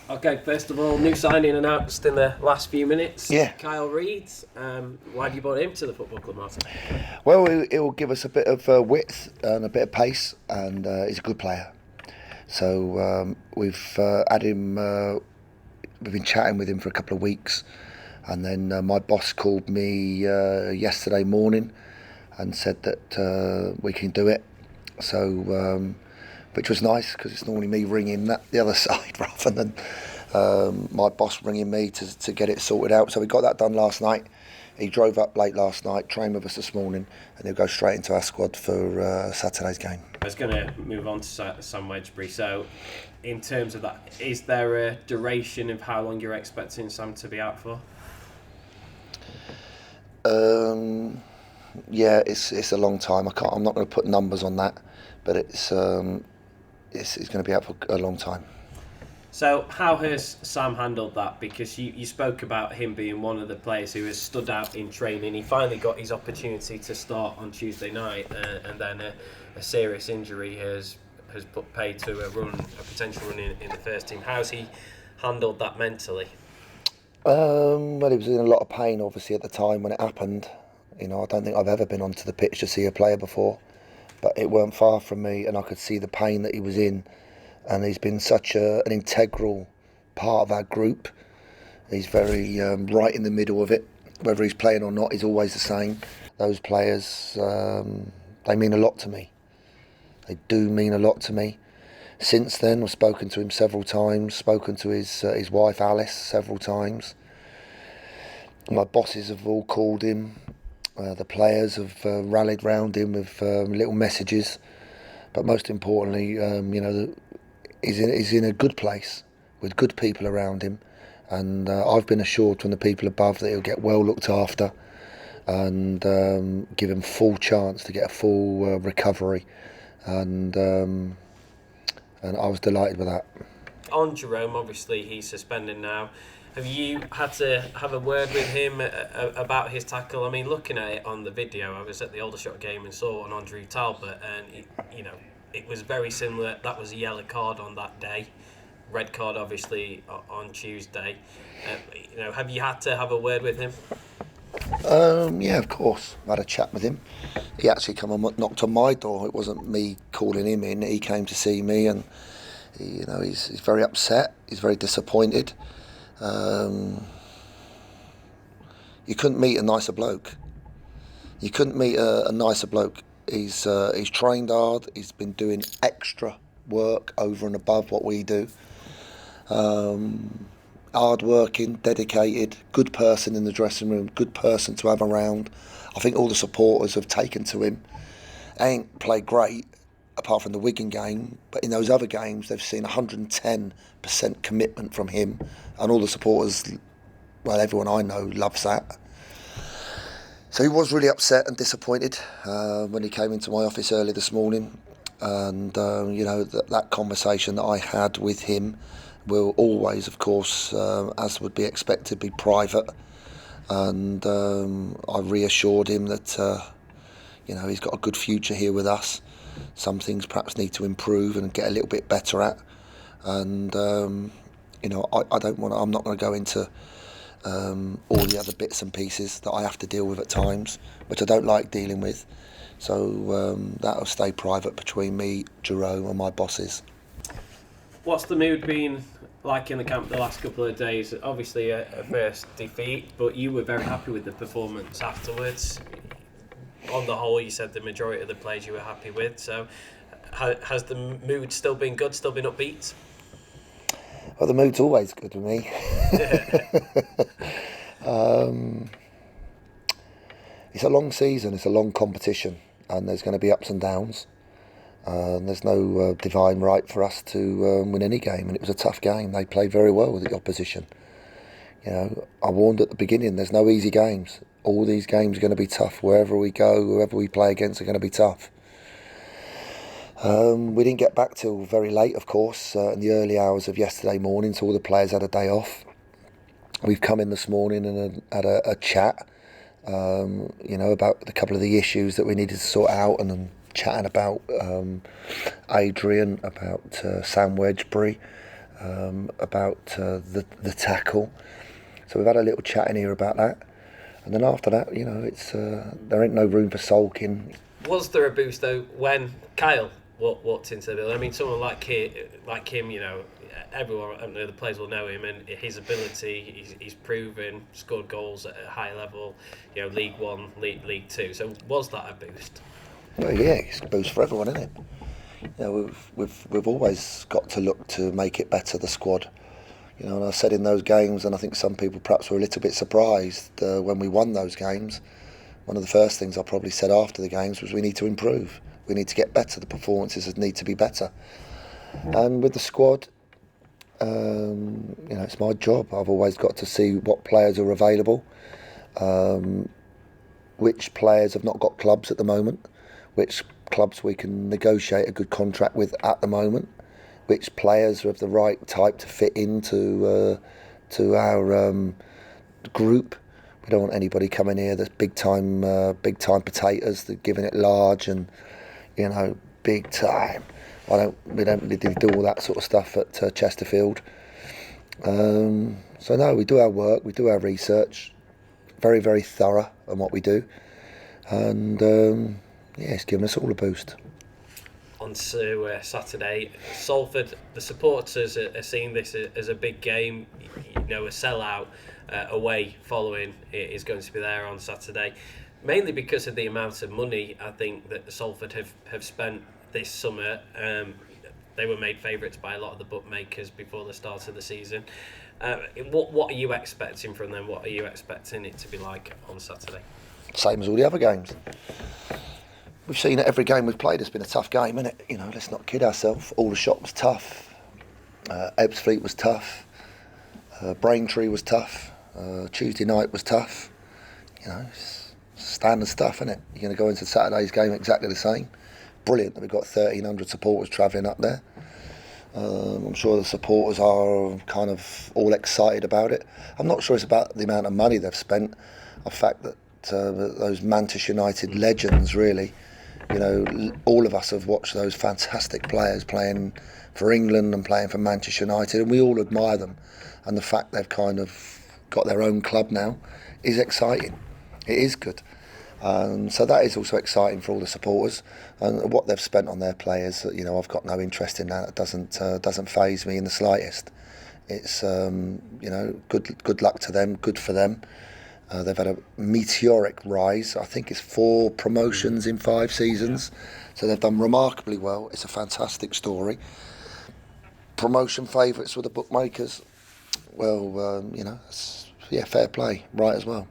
Okay, first of all, new signing announced in the last few minutes. Yeah. Kyle Reid. Why have you brought him to the football club, Martin? Well, it will give us a bit of width and a bit of pace, and he's a good player. So we've had him. We've been chatting with him for a couple of weeks, and then my boss called me yesterday morning and said that we can do it. So, which was nice because it's normally me ringing the other side rather than my boss ringing me to get it sorted out. So we got that done last night. He drove up late last night, trained with us this morning, and he'll go straight into our squad for Saturday's game. I was going to move on to Sam Wedgbury. So, in terms of that, is there a duration of how long you're expecting Sam to be out for? Yeah, it's a long time. I'm not going to put numbers on that, but it's going to be out for a long time. So how has Sam handled that? Because you spoke about him being one of the players who has stood out in training. He finally got his opportunity to start on Tuesday night, and then a serious injury has put pay to a potential run in the first team. How's he handled that mentally? Well, he was in a lot of pain, obviously, at the time when it happened. You know, I don't think I've ever been onto the pitch to see a player before, but it weren't far from me, and I could see the pain that he was in. And he's been such an integral part of our group. He's very right in the middle of it. Whether he's playing or not, he's always the same. Those players, they mean a lot to me. They do mean a lot to me. Since then, I've spoken to him several times, spoken to his wife Alice several times. My bosses have all called him. The players have rallied round him with little messages. But most importantly, he's in a good place with good people around him, and I've been assured from the people above that he'll get well looked after and give him full chance to get a full recovery, and I was delighted with that. On Jerome, obviously he's suspended now. Have you had to have a word with him about his tackle? I mean, looking at it on the video, I was at the Aldershot game and saw it on Andrew Talbot, and it was very similar. That was a yellow card on that day, red card obviously on Tuesday. Have you had to have a word with him? Yeah, of course. I had a chat with him. He actually came and knocked on my door. It wasn't me calling him in. He came to see me, and he's very upset. He's very disappointed. You couldn't meet a nicer bloke. You couldn't meet a nicer bloke. He's trained hard. He's been doing extra work over and above what we do. Hard working, dedicated, good person in the dressing room, good person to have around. I think all the supporters have taken to him. Ain't played great apart from the Wigan game, but in those other games they've seen 110% commitment from him, and all the supporters, well, everyone I know loves that. So he was really upset and disappointed when he came into my office early this morning, and that conversation that I had with him will always, of course, as would be expected, be private, and I reassured him that he's got a good future here with us. Some things perhaps need to improve and get a little bit better at, and I don't want. I'm not going to go into all the other bits and pieces that I have to deal with at times, which I don't like dealing with. So that'll stay private between me, Jerome, and my bosses. What's the mood been like in the camp the last couple of days? Obviously a first defeat, but you were very happy with the performance afterwards. On the whole, you said the majority of the players you were happy with. So has the mood still been good, still been upbeat? Well, the mood's always good with me. It's a long season, it's a long competition, and there's going to be ups and downs. There's no divine right for us to win any game, and it was a tough game. They played very well with the opposition. I warned at the beginning, there's no easy games. All these games are going to be tough. Wherever we go, whoever we play against are going to be tough. We didn't get back till very late, of course, in the early hours of yesterday morning, so all the players had a day off. We've come in this morning and had a chat, about a couple of the issues that we needed to sort out, and then chatting about Adrian, about Sam Wedgbury, about the tackle. So we've had a little chat in here about that. And then after that, it's there ain't no room for sulking. Was there a boost though when Kyle walked into the building? I mean, someone like him, everyone, the players will know him and his ability. He's proven, scored goals at a high level, League One, League Two. So was that a boost? Well, yeah, it's a boost for everyone, isn't it? We've always got to look to make it better, the squad. And I said in those games, and I think some people perhaps were a little bit surprised when we won those games. One of the first things I probably said after the games was we need to improve. We need to get better. The performances need to be better. And with the squad, it's my job. I've always got to see what players are available, which players have not got clubs at the moment, which clubs we can negotiate a good contract with at the moment, which players are of the right type to fit into our group. We don't want anybody coming here that's big time potatoes, that giving it large and big time. We don't really do all that sort of stuff at Chesterfield. So no, we do our work, we do our research, very, very thorough on what we do, and it's given us all a boost. On to Saturday, Salford, the supporters are seeing this as a big game, a sellout away following it is going to be there on Saturday, mainly because of the amount of money I think that Salford have spent this summer. They were made favourites by a lot of the bookmakers before the start of the season. What are you expecting from them? What are you expecting it to be like on Saturday? Same as all the other games. We've seen it every game we've played. It's been a tough game, isn't it? Let's not kid ourselves. Aldershot was tough. Ebbsfleet was tough. Braintree was tough. Tuesday night was tough. It's standard stuff, isn't it? You're going to go into Saturday's game exactly the same. Brilliant that we've got 1,300 supporters travelling up there. I'm sure the supporters are kind of all excited about it. I'm not sure it's about the amount of money they've spent. The fact that those Manchester United legends, really, all of us have watched those fantastic players playing for England and playing for Manchester United, and we all admire them. And the fact they've kind of got their own club now is exciting. It is good. So that is also exciting for all the supporters, and what they've spent on their players. I've got no interest in that. It doesn't faze me in the slightest. It's good luck to them, good for them. They've had a meteoric rise. I think it's 4 promotions in 5 seasons, so they've done remarkably well. It's a fantastic story. Promotion favourites with the bookmakers. Well, fair play, right as well.